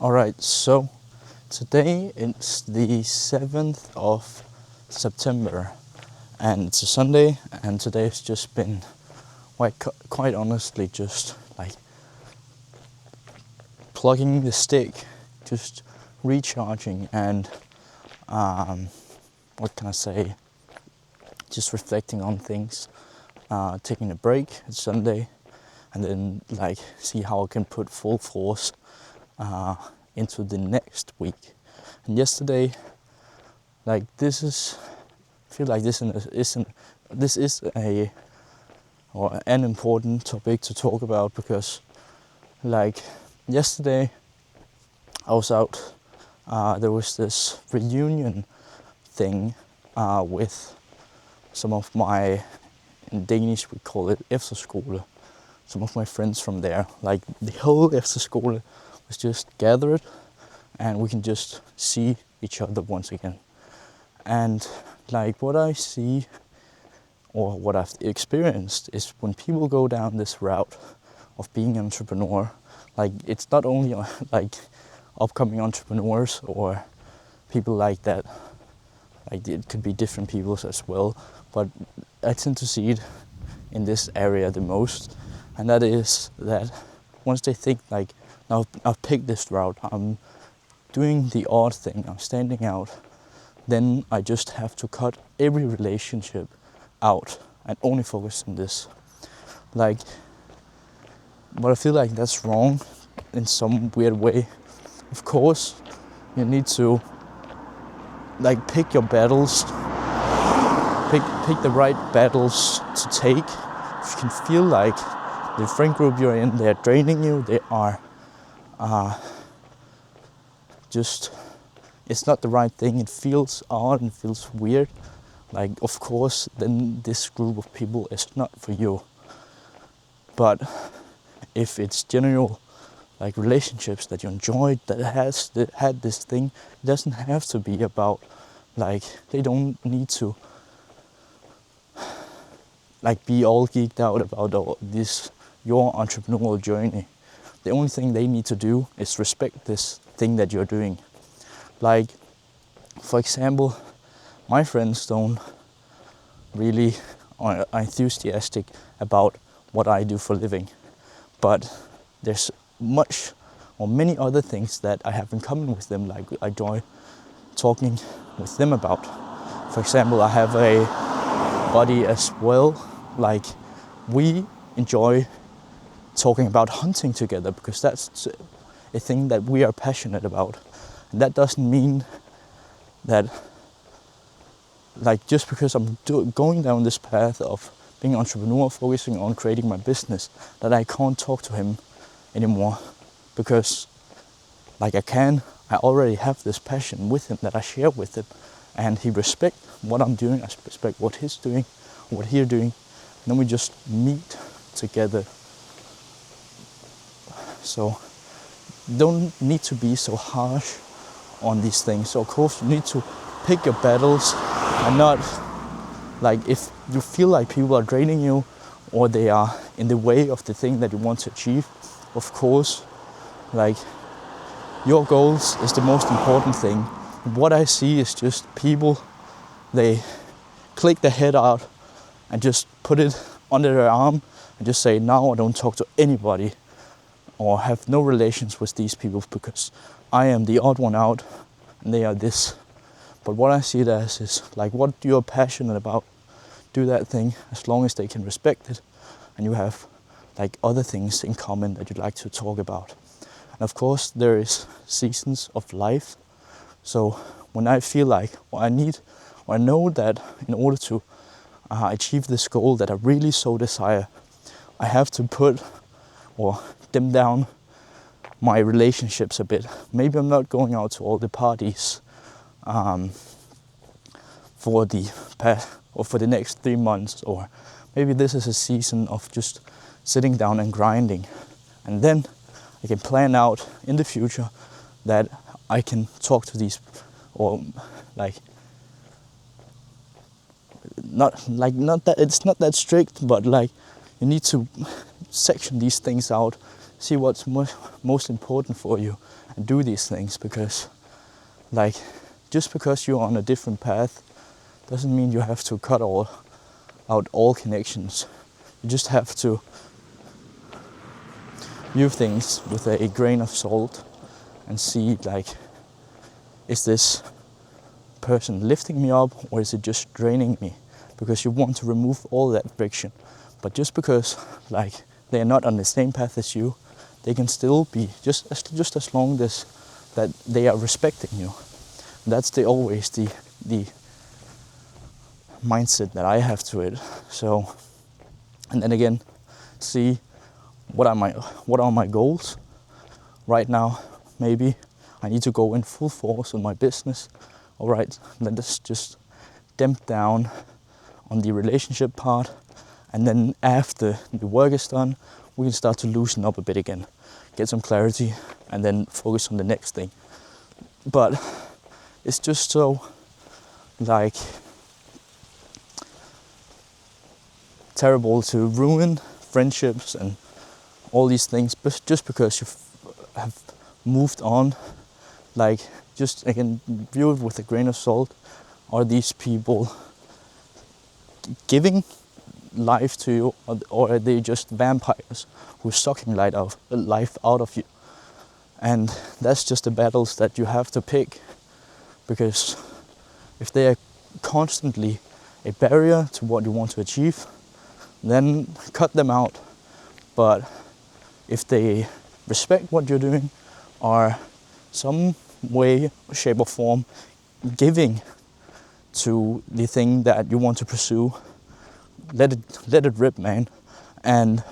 Alright, so today it's the 7th of September and it's a Sunday, and today's just been quite honestly just like plugging the stick, just recharging and what can I say, just reflecting on things, taking a break. It's Sunday, and then like see how I can put full force into the next week. And yesterday, like this is, I feel like this is an important topic to talk about, because like yesterday I was out. There was this reunion thing with some of my, in Danish we call it efterskole, some of my friends from there. Like the whole efterskole was just gathered, and we can just see each other once again. And like what I see, or what I've experienced, is when people go down this route of being an entrepreneur, like it's not only like upcoming entrepreneurs or people like that, like it could be different people as well, but I tend to see it in this area the most. And that is that once they think like, now I've picked this route, I'm doing the odd thing, I'm standing out, then I just have to cut every relationship out and only focus on this. Like, but I feel like that's wrong in some weird way. Of course, you need to like pick your battles, pick the right battles to take. If you can feel like the friend group you're in, they're draining you, they are just, it's not the right thing, it feels odd and feels weird, like of course then this group of people is not for you. But if it's general like relationships that you enjoyed, that had this thing, it doesn't have to be about, like they don't need to like be all geeked out about this your entrepreneurial journey. The only thing they need to do is respect this thing that you're doing. Like, for example, my friends don't really are enthusiastic about what I do for a living, but there's many other things that I have in common with them, like I enjoy talking with them about. For example, I have a buddy as well, like we enjoy talking about hunting together because that's a thing that we are passionate about. And that doesn't mean that, like, just because I'm going down this path of being an entrepreneur, focusing on creating my business, that I can't talk to him anymore, because like I already have this passion with him that I share with him, and he respects what I'm doing, I respect what he's doing, what he's doing, and then we just meet together. So don't need to be so harsh on these things. So of course you need to pick your battles, and not like, if you feel like people are draining you or they are in the way of the thing that you want to achieve, of course, like your goals is the most important thing. What I see is just people, they click their head out and just put it under their arm and just say, now I don't talk to anybody or have no relations with these people because I am the odd one out and they are this. But what I see it as is like, what you're passionate about, do that thing, as long as they can respect it and you have like other things in common that you'd like to talk about. And of course there is seasons of life. So when I feel like, or I know that in order to achieve this goal that I really so desire, I have to put or dim down my relationships a bit. Maybe I'm not going out to all the parties for the next 3 months, or maybe this is a season of just sitting down and grinding, and then I can plan out in the future that I can talk to these, or like not that it's not that strict, but like you need to section these things out, see what's most important for you and do these things, because like just because you're on a different path doesn't mean you have to cut out all connections. You just have to view things with a grain of salt and see, like, is this person lifting me up or is it just draining me? Because you want to remove all that friction. But just because like they are not on the same path as you, they can still be just as long as that they are respecting you. That's always the mindset that I have to it. So, and then again, see what are my goals right now. Maybe I need to go in full force on my business. All right, let's just damp down on the relationship part, and then after the work is done, we can start to loosen up a bit again, get some clarity, and then focus on the next thing. But it's just so like terrible to ruin friendships and all these things just because you have moved on. Like, just again, view it with a grain of salt. Are these people giving life to you, or are they just vampires who are sucking life out of you? And that's just the battles that you have to pick, because if they are constantly a barrier to what you want to achieve, then cut them out. But if they respect what you're doing, are some way, shape or form giving to the thing that you want to pursue, let it rip, man. And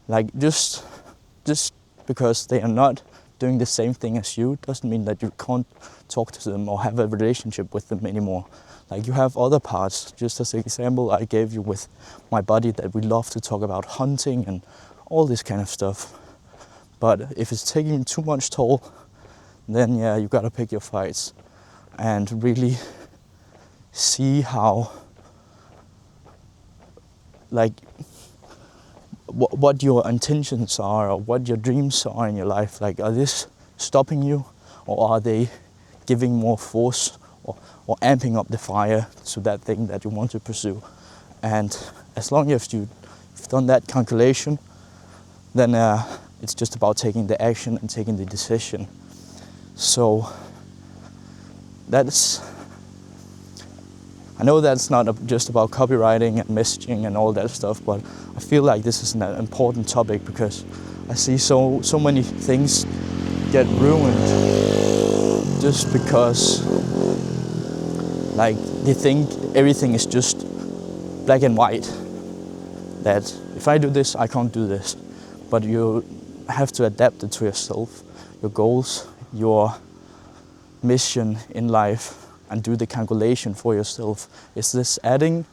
like just because they are not doing the same thing as you doesn't mean that you can't talk to them or have a relationship with them anymore. Like, you have other parts, just as an example I gave you with my buddy, that we love to talk about hunting and all this kind of stuff. But if it's taking too much toll, then yeah, you gotta pick your fights and really see how, like, what your intentions are or what your dreams are in your life. Like, are this stopping you, or are they giving more force or amping up the fire to that thing that you want to pursue? And as long as you've done that calculation, then it's just about taking the action and taking the decision. So I know that's not just about copywriting and messaging and all that stuff, but I feel like this is an important topic because I see so many things get ruined just because, like, they think everything is just black and white. That if I do this, I can't do this. But you have to adapt it to yourself, your goals, your mission in life, and do the calculation for yourself. Is this adding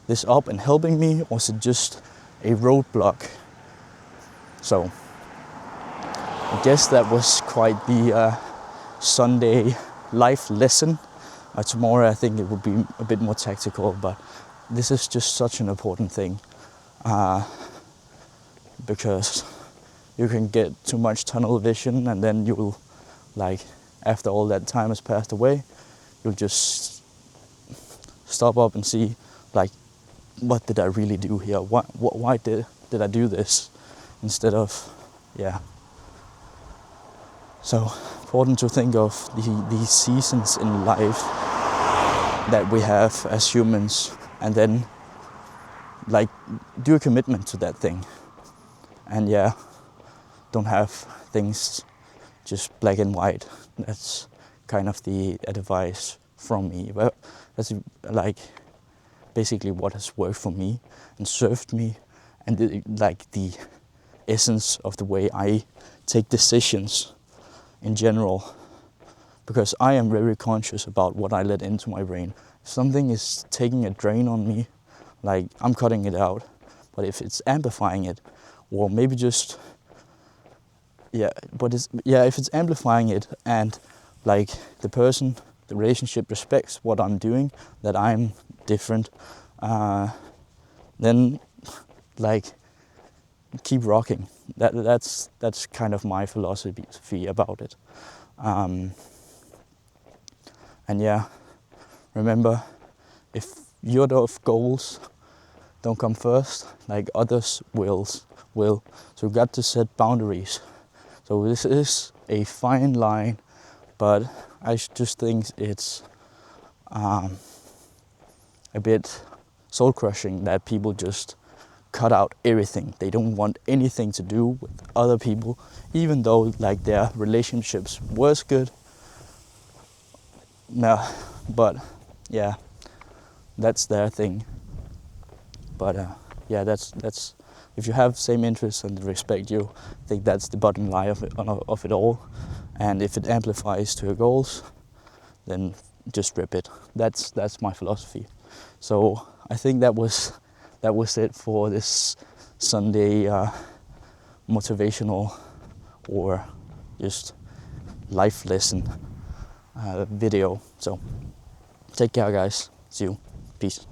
this up and helping me, or is it just a roadblock? So I guess that was quite the Sunday life lesson. Tomorrow I think it will be a bit more tactical, but this is just such an important thing, because you can get too much tunnel vision, and then you will, like, after all that time has passed away, you'll just stop up and see, like, what did I really do here? Why did I do this? Instead of, yeah. So important to think of these seasons in life that we have as humans, and then, like, do a commitment to that thing. And yeah, don't have things just black and white. That's kind of the advice from me. But that's like basically what has worked for me and served me, and the essence of the way I take decisions in general. Because I am very conscious about what I let into my brain. If something is taking a drain on me, like, I'm cutting it out. But if it's amplifying it, or maybe just if it's amplifying it, and like the relationship respects what I'm doing, that I'm different, then, like, keep rocking. that's kind of my philosophy about it. And yeah, remember, if your goals don't come first, like others will. So you got to set boundaries. So this is a fine line, but I just think it's a bit soul crushing that people just cut out everything. They don't want anything to do with other people, even though like their relationships was good. No, but yeah, that's their thing. But yeah, that's if you have same interests and respect you, I think that's the bottom line of it all. And if it amplifies to your goals, then just rip it. That's my philosophy. So I think that was it for this Sunday motivational or just life lesson video. So take care, guys. See you. Peace.